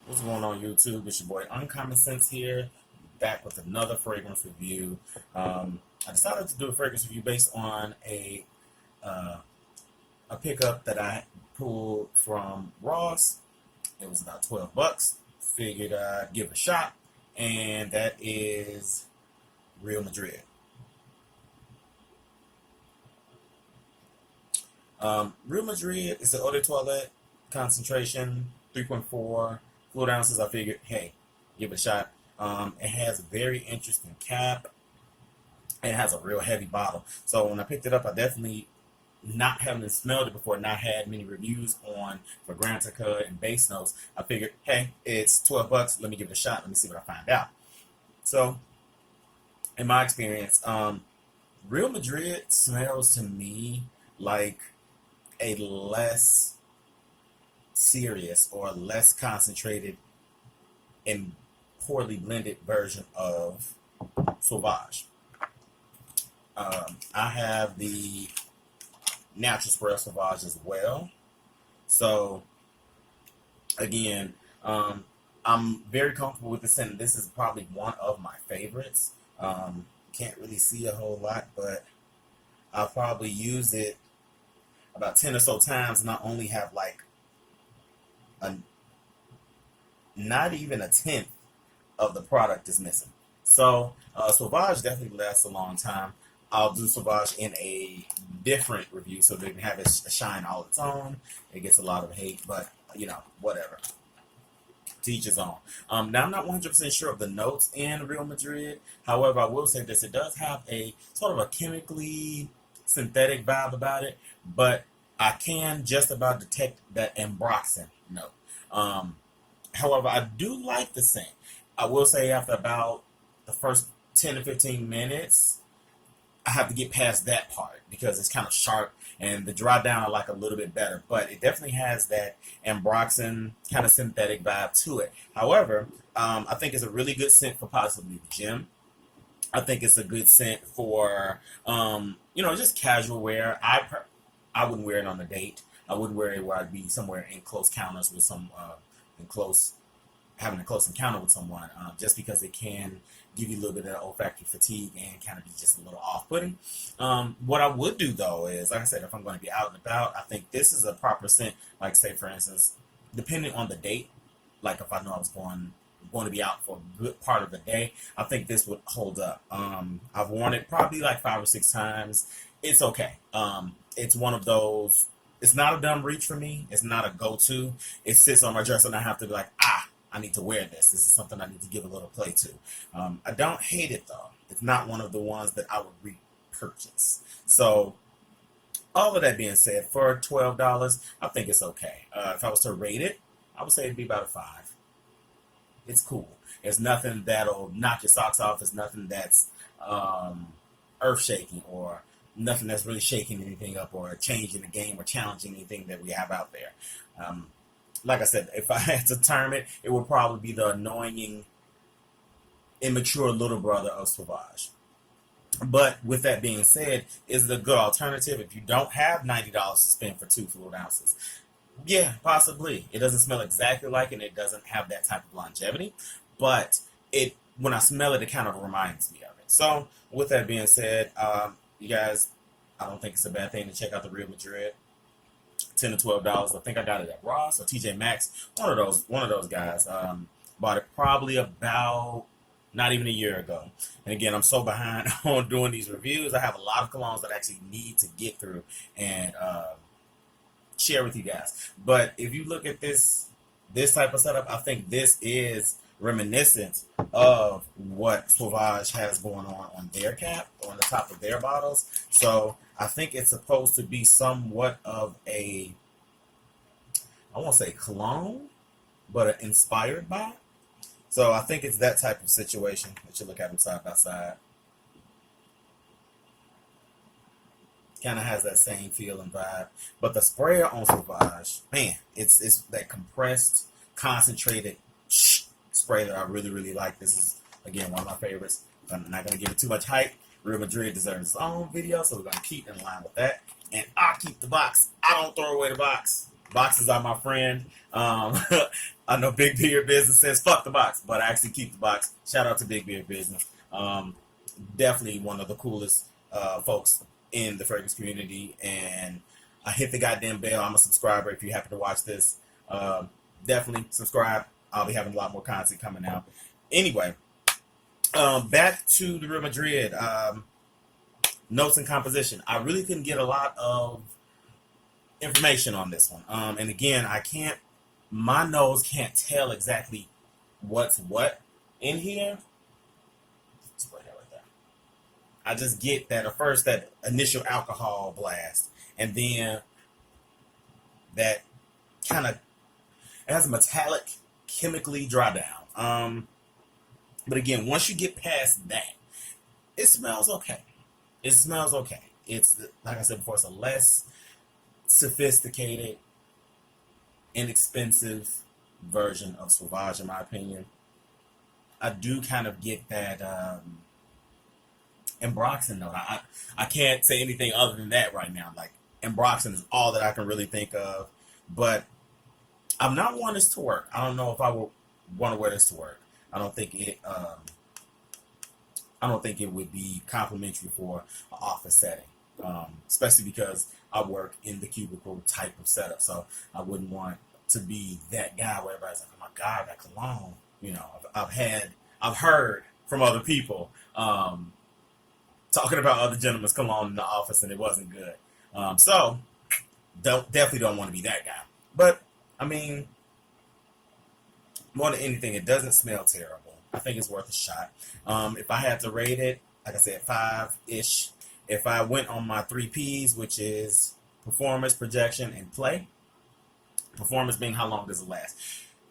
What's going on YouTube? It's your boy Uncommon Sense here, back with another fragrance review. I decided to do a fragrance review based on uh, a pickup that I pulled from Ross. It was about 12 bucks. Figured I'd give it a shot, and that is Real Madrid. Real Madrid is an eau de toilette concentration 3.4 fluid ounces. I figured, hey, give it a shot. It has a very interesting cap. It has a real heavy bottle. So when I picked it up, I definitely, not having smelled it before, not had many reviews on Fragrantica and base notes, I figured, hey, it's 12 bucks. Let me give it a shot. Let me see what I find out. So, in my experience, Real Madrid smells to me like a less serious or less concentrated and poorly blended version of Sauvage. I have the natural spray of Sauvage as well. So again, I'm very comfortable with the scent. This is probably one of my favorites. Can't really see a whole lot, but I'll probably use it about 10 or so times, and I only have like a, not even a tenth of the product is missing. So Sauvage definitely lasts a long time. I'll do Sauvage in a different review so they can have it shine all its own. It gets a lot of hate, but you know, whatever. To each his own. Now, I'm not 100% sure of the notes in Real Madrid. However, I will say this: it does have a sort of a chemically synthetic vibe about it, but I can just about detect that ambroxan note. However, I do like the scent. I will say after about the first 10 to 15 minutes, I have to get past that part because it's kind of sharp, and the dry down I like a little bit better. But it definitely has that ambroxan kind of synthetic vibe to it. However, I think it's a really good scent for possibly the gym. I think it's a good scent for just casual wear. I wouldn't wear it on a date. I wouldn't wear it where I'd be somewhere in close counters with some in close having a close encounter with someone, just because it can give you a little bit of olfactory fatigue and kind of be just a little off-putting. What I would do though is, like I said, if I'm going to be out and about, I think this is a proper scent. Like, say for instance, depending on the date, like if I know I was going to be out for a good part of the day, I think this would hold up. I've worn it probably like 5 or 6 times. It's okay. It's one of those. It's not a dumb reach for me. It's not a go-to. It sits on my dresser, and I have to be like, I need to wear this. This is something I need to give a little play to. I don't hate it though. It's not one of the ones that I would repurchase. So, all of that being said, for $12, I think it's okay. If I was to rate it, I would say it'd be about a 5. It's cool. It's nothing that'll knock your socks off. It's nothing that's earth shaking, or nothing that's really shaking anything up or changing the game or challenging anything that we have out there. Like I said, if I had to term it, it would probably be the annoying, immature little brother of Sauvage. But with that being said, is it a good alternative if you don't have $90 to spend for 2 fluid ounces? Yeah, possibly. It doesn't smell exactly like it, and it doesn't have that type of longevity. But when I smell it, it kind of reminds me of it. So with that being said, you guys, I don't think it's a bad thing to check out the Real Madrid. $10 to $12. I think I got it at Ross or TJ Maxx. One of those guys. Bought it probably about not even a year ago. And again, I'm so behind on doing these reviews. I have a lot of colognes that I actually need to get through and share with you guys. But if you look at this type of setup, I think this is reminiscent of what Sauvage has going on their cap, on the top of their bottles. So I think it's supposed to be somewhat of I won't say clone, but inspired by. So I think it's that type of situation. Let you look at them side by side. Kind of has that same feel and vibe. But the sprayer on Sauvage, man, it's that compressed, concentrated spray that I really, really like. This is, again, one of my favorites. I'm not going to give it too much hype. Real Madrid deserves its own video, so we're going to keep in line with that. And I'll keep the box. I don't throw away the box. Boxes are my friend. I know Big Beard Business says fuck the box, but I actually keep the box. Shout out to Big Beard Business. Definitely one of the coolest folks in the fragrance community. And I hit the goddamn bell. I'm a subscriber. If you happen to watch this, definitely subscribe. I'll be having a lot more content coming out. Anyway, back to the Real Madrid. Notes and composition. I really couldn't get a lot of information on this one. And again, my nose can't tell exactly what's what in here. Spray that right there. I just get that at first, that initial alcohol blast, and then that kind of, it has a metallic, chemically dry down. But again, once you get past that, it smells okay. It smells okay. It's, like I said before, it's a less sophisticated, inexpensive version of Sauvage, in my opinion. I do kind of get that Embroxen note. I can't say anything other than that right now. Like, Embroxen is all that I can really think of. But I'm not wanting this to work. I don't know if I would want to wear this to work. I don't think it would be complimentary for an office setting, especially because I work in the cubicle type of setup. So I wouldn't want to be that guy where everybody's like, "Oh my God, that cologne." You know, I've heard from other people talking about other gentlemen's cologne in the office, and it wasn't good. So definitely don't want to be that guy. But I mean, more than anything, it doesn't smell terrible. I think it's worth a shot. If I had to rate it, like I said, 5-ish. If I went on my 3 Ps, which is performance, projection, and play. Performance being how long does it last.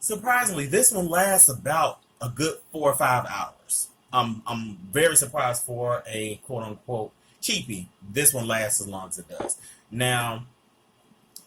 Surprisingly, this one lasts about a good 4 or 5 hours. I'm very surprised for a quote-unquote cheapie. This one lasts as long as it does. Now,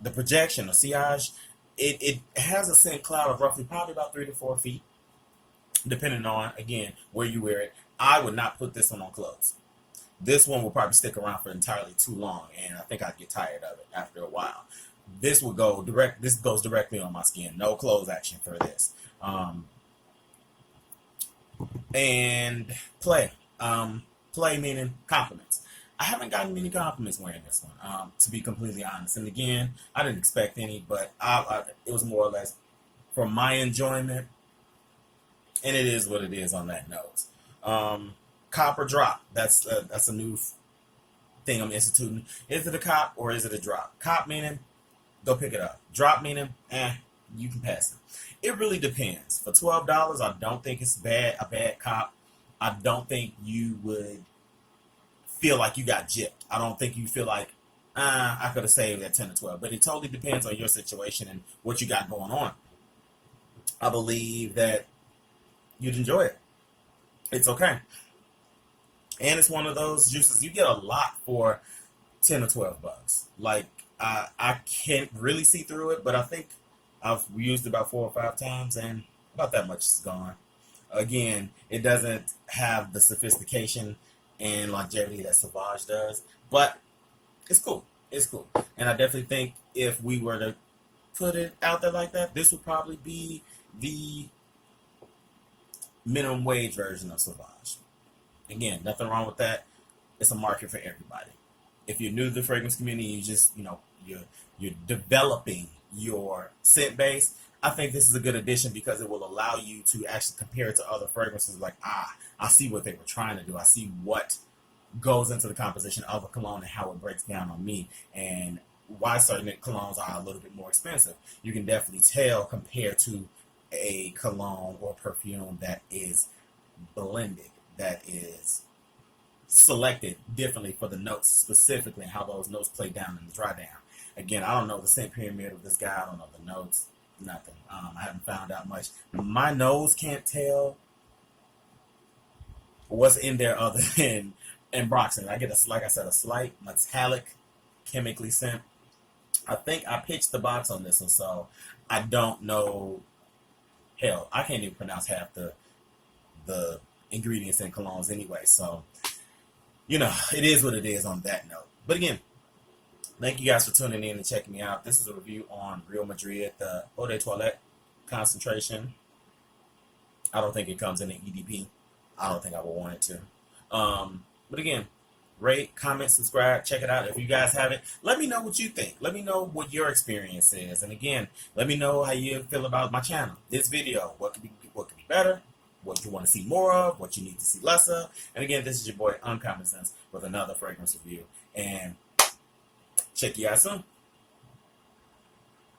the projection, the sillage, it has a scent cloud of roughly probably about 3 to 4 feet, depending on, again, where you wear it. I would not put this one on clothes. This one will probably stick around for entirely too long, and I think I'd get tired of it after a while. This will go direct. This goes directly on my skin. No clothes action for this. And play. Play meaning compliments. I haven't gotten many compliments wearing this one, to be completely honest. And again, I didn't expect any, but it was more or less for my enjoyment. And it is what it is on that nose. Cop or drop. That's a new thing I'm instituting. Is it a cop or is it a drop? Cop meaning, go pick it up. Drop meaning, you can pass it. It really depends. For $12, I don't think it's a bad cop. I don't think you would feel like you got gypped. I don't think you feel like, I could have saved that 10 or 12. But it totally depends on your situation and what you got going on. I believe that you'd enjoy it. It's okay. And it's one of those juices you get a lot for 10 or 12 bucks. Like, I can't really see through it, but I think I've used it about 4 or 5 times, and about that much is gone. Again, it doesn't have the sophistication and longevity that Sauvage does, but it's cool. It's cool. And I definitely think if we were to put it out there like that, this would probably be the minimum wage version of Sauvage. Again, nothing wrong with that. It's a market for everybody. If you're new to the fragrance community, you just, you're developing your scent base, I think this is a good addition because it will allow you to actually compare it to other fragrances. Like, I see what they were trying to do. I see what goes into the composition of a cologne and how it breaks down on me, and why certain colognes are a little bit more expensive. You can definitely tell compared to a cologne or perfume that is blended, that is selected differently for the notes specifically, and how those notes play down in the dry down. Again, I don't know the scent pyramid of this guy. I don't know the notes. Nothing. I haven't found out much. My nose can't tell what's in there other than Embroxen. I get, like I said, a slight metallic, chemically scent. I think I pitched the box on this one, so I don't know. Hell, I can't even pronounce half the ingredients in colognes anyway. So, it is what it is on that note. But again, Thank you guys for tuning in and checking me out. This is a review on Real Madrid, the Eau de Toilette concentration. I don't think it comes in an EDP. I don't think I would want it to. But again, rate, comment, subscribe, check it out. If you guys haven't, let me know what you think. Let me know what your experience is. And again, let me know how you feel about my channel. This video, what could be better, what you want to see more of, what you need to see less of. And again, this is your boy Uncommon Sense with another fragrance review. And check you out soon.